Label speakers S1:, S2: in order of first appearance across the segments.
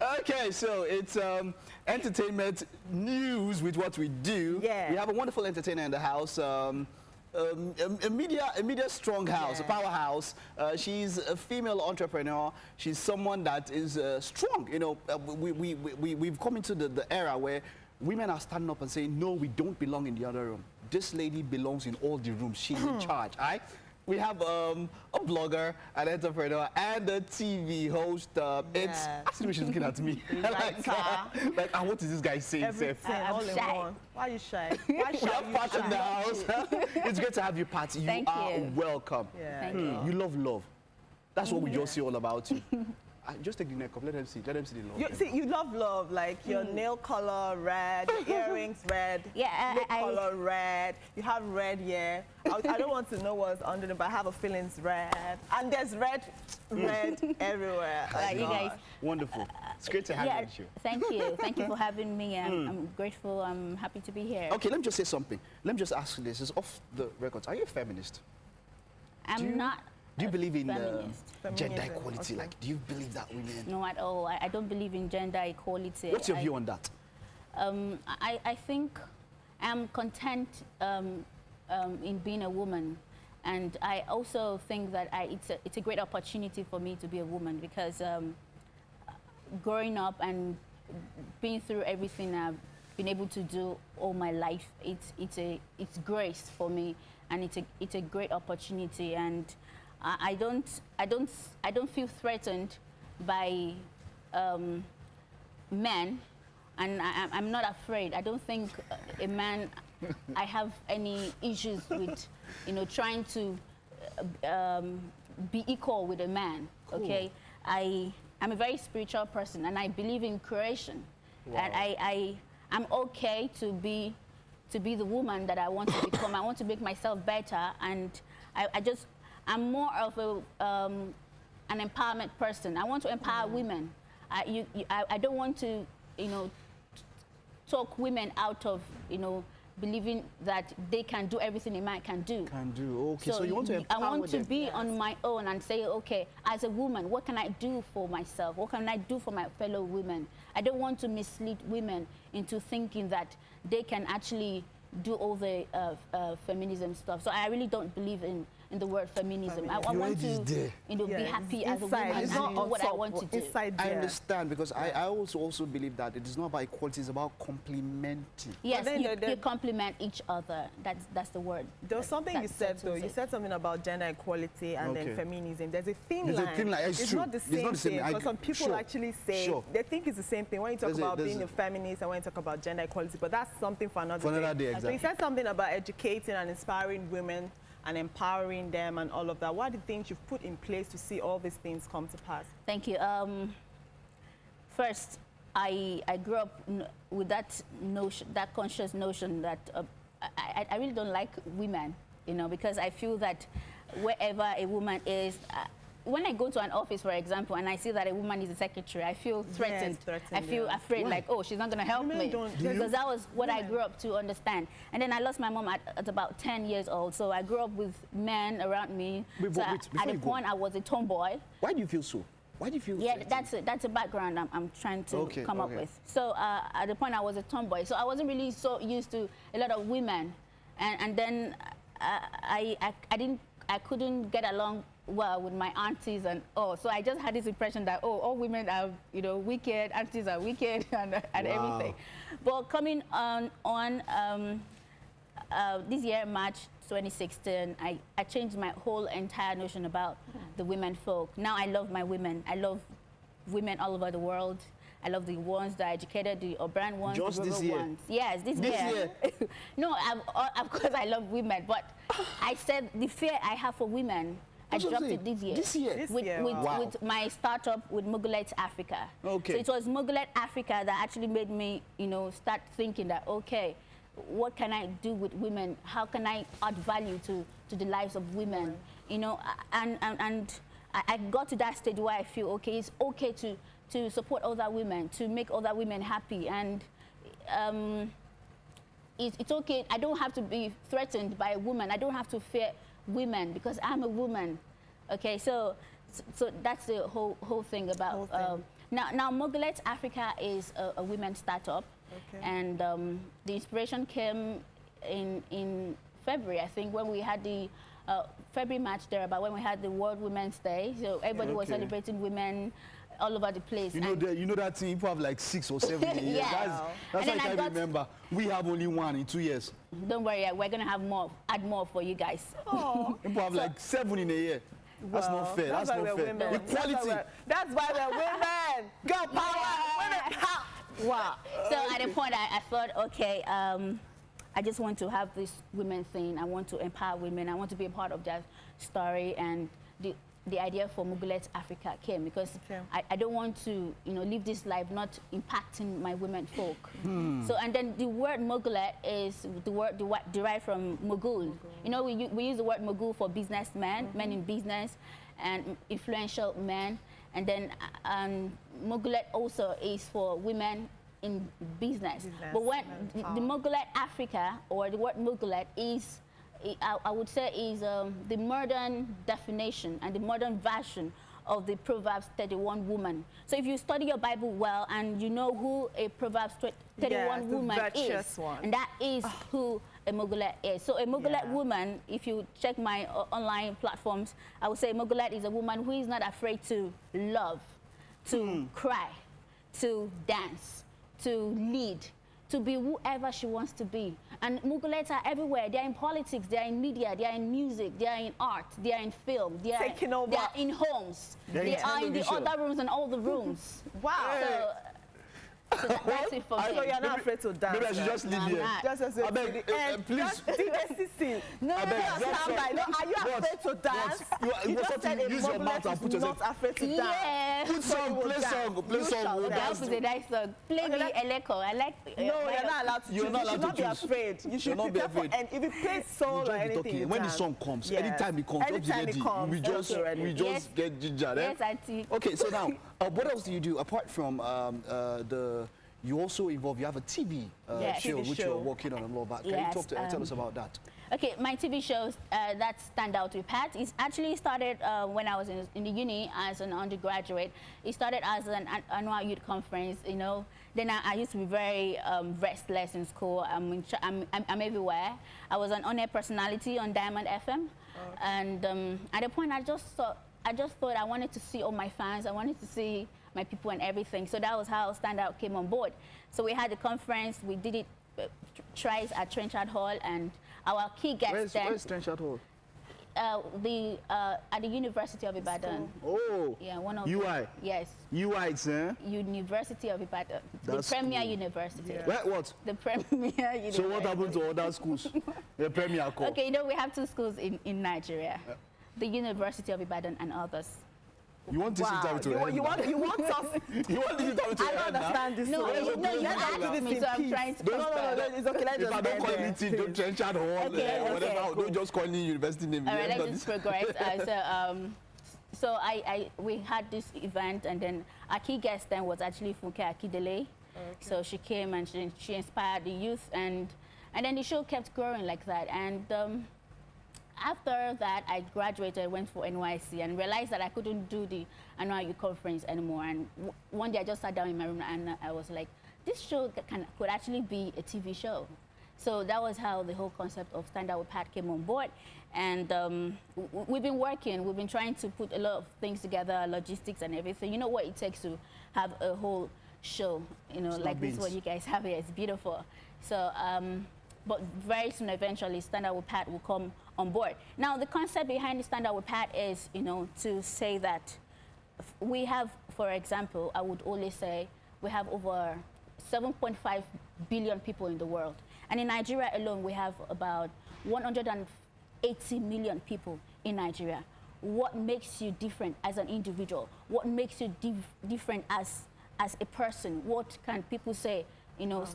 S1: Okay, so it's entertainment news with what we do.
S2: Yeah.
S1: We have a wonderful entertainer in the house. A media strong house, a powerhouse. She's a female entrepreneur. She's someone that is strong. You know, we've come into the era where women are standing up and saying, no, we don't belong in the other room. This lady belongs in all the rooms. She's in charge, all right? We have a blogger, an entrepreneur, and a TV host. It's actually she's looking at me. like, what is this guy saying?
S2: Everything, all in one. Why are you shy? Why
S1: We have Pat in the house. It's great to have you, Pat. You are welcome.
S2: Yeah.
S3: Thank you.
S1: You love love. That's what we just see all about you. Just take the neck off. Let them see. Let them see the love.
S2: You love love, like your nail color red, earrings red,
S3: Yeah,
S2: lip color red. You have red here. I don't want to know what's under them, but I have a feeling it's red. And there's red everywhere.
S3: Right, you guys.
S1: Wonderful. It's great to have you on the show.
S3: Thank you. Thank you for having me. I'm grateful. I'm happy to be here.
S1: Okay, let me just say something. Let me just ask you this. It's off the records. Are you a feminist?
S3: I'm not.
S1: Do you believe in
S3: feminist.
S1: gender equality? Like, do you believe that women?
S3: No, at all. I don't believe in gender equality.
S1: What's your view on that?
S3: I think I'm content in being a woman, and I also think that it's a great opportunity for me to be a woman because growing up and being through everything I've been able to do all my life, it's grace for me, and it's a great opportunity, and I don't feel threatened by men, and I'm not afraid. I don't think a man. I have any issues with, trying to be equal with a man. Cool. Okay, I'm a very spiritual person, and I believe in creation, and I'm okay to be the woman that I want to become. I want to make myself better, and I'm more of an empowerment person. I want to empower women. I don't want to, talk women out of, believing that they can do everything a man can do.
S1: Okay. So you want to empower
S3: I want to
S1: them.
S3: be on my own and say, okay, as a woman, what can I do for myself? What can I do for my fellow women? I don't want to mislead women into thinking that they can actually do all the feminism stuff. So I really don't believe in the word feminism. I want to be happy as a woman and do what I want to do.
S1: I understand, because I also believe that it is not about equality, it's about complementing.
S3: Yes, you complement each other. That's the word.
S2: There was something you said, though. You said something about gender equality and then feminism. There's a thin line.
S1: It's
S2: true. Not the same thing. Because some people actually say, they think it's the same thing when you talk about being a feminist and when you talk about gender equality, but that's something for another day.
S1: Exactly.
S2: So you said something about educating and inspiring women and empowering them and all of that. What are the things you've put in place to see all these things come to pass?
S3: Thank you. First, I grew up with that notion, that conscious notion that I really don't like women, because I feel that wherever a woman is, when I go to an office, for example, and I see that a woman is a secretary, I feel threatened. I feel afraid, like, oh, she's not going to help me. Because that was what I grew up to understand. And then I lost my mom at about 10 years old, so I grew up with men around me. At the point, I was a tomboy.
S1: Why do you feel so? Why do you feel
S3: that's a background I'm trying to come up with. So at the point, I was a tomboy. So I wasn't really so used to a lot of women. And then I couldn't get along well with my aunties so I just had this impression that all women are wicked, aunties are wicked and everything. But coming on this year, March 2016, I changed my whole entire notion about the women folk. Now I love my women. I love women all over the world. I love the ones that are educated, the urban ones,
S1: just
S3: the
S1: this
S3: rural
S1: year.
S3: ones. Yes, this year. No, of course I love women, but I said the fear I have for women, I dropped it this year. With my startup with Mogulettes Africa. Okay. So it was Mogulette Africa that actually made me, start thinking that, okay, what can I do with women? How can I add value to the lives of women? And I got to that stage where I feel, okay, it's okay to support other women, to make other women happy, and it's okay. I don't have to be threatened by a woman. I don't have to fear women because I'm a woman. Okay, so that's the whole thing about Now Mogulettes Africa is a women's startup, and the inspiration came in February, I think, when we had the February, March there, about when we had the World Women's Day. So everybody was celebrating women all over the place.
S1: You know that team, people have like 6 or 7 years.
S3: Yeah.
S1: That's why I can't remember. We have only 1 in 2 years.
S3: Don't worry, we're going to have more, add more for you guys.
S2: Oh.
S1: People have like 7 in a year. That's not fair. That's not fair.
S2: Women.
S1: Equality.
S2: That's why we're women. Girl power. Women power. Wow.
S3: So at a point, I thought, okay, I just want to have this women thing. I want to empower women. I want to be a part of that story. And the idea for Mogulettes Africa came because I don't want to, live this life not impacting my women folk. So, and then the word Mogulette is the word derived from mogul. We use the word mogul for businessmen, men in business, and influential men. And then Mogulette also is for women in business. But when the Mogulette Africa, or the word Mogulette, is, I would say, is the modern definition and the modern version of the Proverbs 31 woman. So if you study your Bible well and you know who a Proverbs 31 woman is, and that is who a Mogulette is. So a Mogulette woman, if you check my online platforms, I would say a Mogulette is a woman who is not afraid to love, to cry, to dance, to lead, to be whoever she wants to be. And Mogulettes are everywhere. They're in politics, they're in media, they're in music, they're in art, they're in film, they're in homes, they are in the other rooms and all the rooms.
S2: Wow.
S3: So that's it for me.
S2: So you're not afraid to dance?
S1: Maybe I should just leave here.
S2: Just as
S1: I beg, please.
S2: No, are you afraid to dance? You just said a Mogulette is not afraid to dance.
S1: Put song, play song.
S3: That was a nice song. Play me Eleko. I like.
S2: No, you're not allowed to. You should not be afraid. You should not be afraid. And if you play soul or anything,
S1: when the song comes, anytime it comes, we just get ginger.
S3: Yes, Auntie.
S1: Okay, so now, what else do you do apart from you also involve, you have a TV show which you're working on a lot about. Can you tell us about that?
S3: Okay, my TV shows that stand out with Pat is actually started when I was in the uni as an undergraduate. It started as an annual youth conference, Then I used to be very restless in school. I'm everywhere. I was an on-air personality on Diamond FM. And at a point, I just thought I wanted to see all my fans. I wanted to see my people and everything. So that was how Stand Out came on board. So we had the conference. We did it twice at Trenchard Hall, and our key guest then.
S1: Where's Trenchard Hall?
S3: At the University of Ibadan.
S1: Oh.
S3: Yeah, one of
S1: UI.
S3: Yes.
S1: UI, sir.
S3: University of Ibadan.
S1: That's
S3: the premier university.
S1: Yeah. What?
S3: The premier university.
S1: So what happened to other schools? The premier call.
S3: Okay, we have 2 schools in Nigeria. The University of Ibadan and others.
S1: You want this interview to end?
S2: You want us?
S1: You want this interview to end?
S2: I don't understand this.
S3: No, you're asking me, so I'm trying to.
S2: No, it's okay. Let's
S1: if I don't call anything, don't Trenchard Hall, whatever. Don't just call any university name.
S3: All right, let's just progress. So we had this event, and then our key guest then was actually Funke Akindele. So she came and she inspired the youth, and then the show kept growing like that. And after that, I graduated, went for NYC, and realized that I couldn't do the annual youth conference anymore. And one day I just sat down in my room and I was like, this show could actually be a TV show. So that was how the whole concept of Stand Out with Pat came on board. And we've been working, we've been trying to put a lot of things together, logistics and everything. You know what it takes to have a whole show, like this what you guys have here. It's beautiful. So, but very soon, eventually, Stand Out with Pat will come on board. Now, the concept behind the Stand Out with Pat is, to say that we have, for example, I would always say we have over 7.5 billion people in the world. And in Nigeria alone, we have about 180 million people in Nigeria. What makes you different as an individual? What makes you different as a person? What can people say,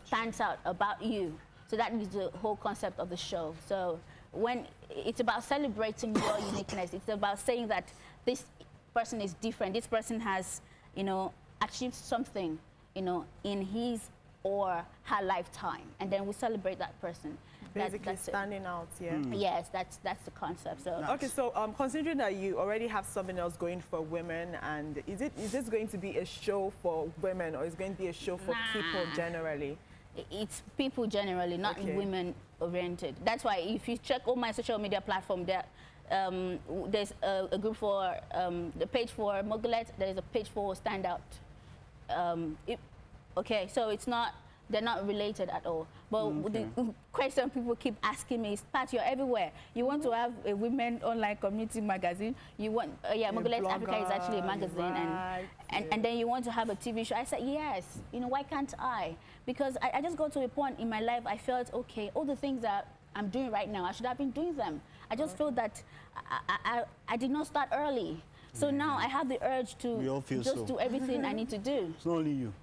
S3: stands out about you? So that is the whole concept of the show. So when it's about celebrating your uniqueness, it's about saying that this person is different. This person has, achieved something, in his or her lifetime, and then we celebrate that person.
S2: Basically standing out, yeah.
S3: Yes, that's the concept. So
S2: okay, so considering that you already have something else going for women, and is this going to be a show for women, or is it going to be a show for people generally?
S3: It's people generally, not women oriented. That's why if you check all my social media platform, there's a group for the page for Mogulette, there is a page for Standout. Okay, so it's not, they're not related at all. But the question people keep asking me is, Pat, you're everywhere. You want to have a women online community magazine. You want, Mogulettes Africa is actually a magazine, and then you want to have a TV show. I said, yes. You know, why can't I? Because I just got to a point in my life, I felt, okay, all the things that I'm doing right now, I should have been doing them. I just felt that I did not start early. So now I have the urge to just do everything I need to do.
S4: It's not only you.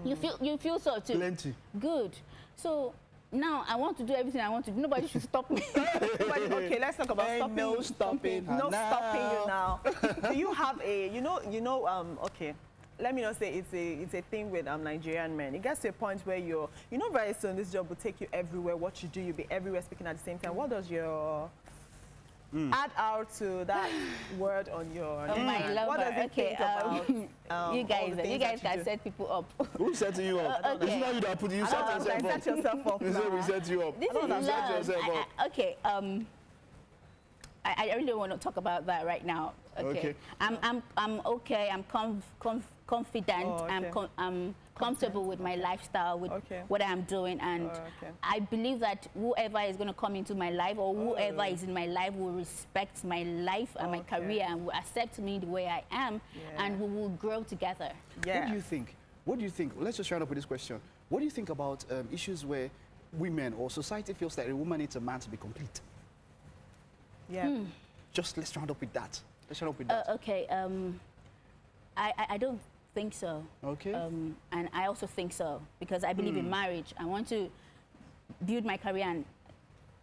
S3: You feel so too?
S4: Plenty.
S3: Good. So now I want to do everything I want to do. Nobody should stop me.
S2: Okay, let's talk about stopping.
S1: No stopping.
S2: No stopping you now. Do you have a, okay, let me not say it's a thing with Nigerian men. It gets to a point where very soon this job will take you everywhere. What you do, you'll be everywhere speaking at the same time. What does your add out to that word on your name?
S3: My lover.
S2: What does it think about
S3: you guys can set people up.
S1: Who's setting you up?
S3: Okay.
S1: It's not you that put you set yourself up.
S2: Set yourself up.
S1: You said we set you up.
S3: This is love. Okay. I really don't want to talk about that right now. Okay. I'm okay. I'm confident.
S2: Oh, okay.
S3: I'm comfortable with my lifestyle, with what I'm doing, and I believe that whoever is going to come into my life, or whoever is in my life, will respect my life and my career, and will accept me the way I am, and we will grow together.
S2: Yeah.
S1: What do you think? What do you think? Let's just round up with this question. What do you think about issues where women or society feels that a woman needs a man to be complete?
S2: Yeah.
S1: Just let's round up with that. Let's round up with that.
S3: Okay. I don't think so.
S1: Okay.
S3: And I also think so because I believe in marriage. I want to build my career and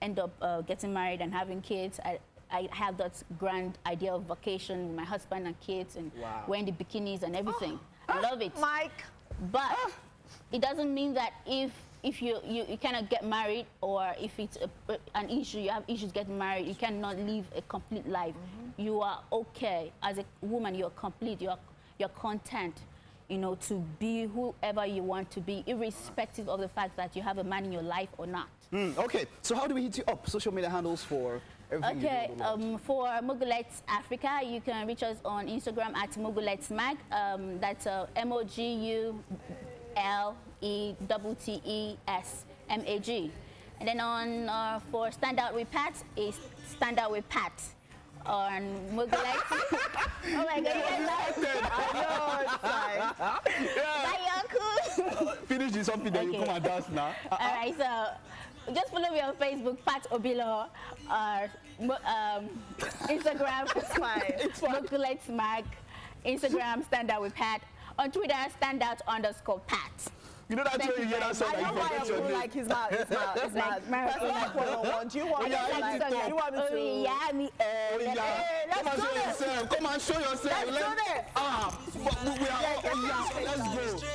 S3: end up getting married and having kids. I have that grand idea of vacation with my husband and kids and wearing the bikinis and everything. I love it.
S2: Mike.
S3: But it doesn't mean that if you cannot get married, or if it's an issue, you have issues getting married, you cannot live a complete life. You are okay. As a woman, you're complete. You're content, to be whoever you want to be, irrespective of the fact that you have a man in your life or not.
S1: Okay, so how do we hit you up? Social media handles for everything you do.
S3: For Mogulettes Africa, you can reach us on Instagram at Mogulettes Mag. That's MOGULETTESMAG. And then for Standout with Pat is Standout with Pat. On Mogulette. Oh my God!
S1: I know. Finish this something that you come and dance now.
S3: All right, so just follow me on Facebook, Pat Obilor, Instagram, it's fine. Mogulettes Mag, Instagram, Standout with Pat, on Twitter, Standout_Pat.
S1: You know that you hear that song that you forget your name.
S2: Like it's not personal one-on-one. Do you want me to?
S3: Yeah, me.
S1: Come and show yourself. Come and show yourself.
S2: Let's do this.
S1: We are all. Let's go.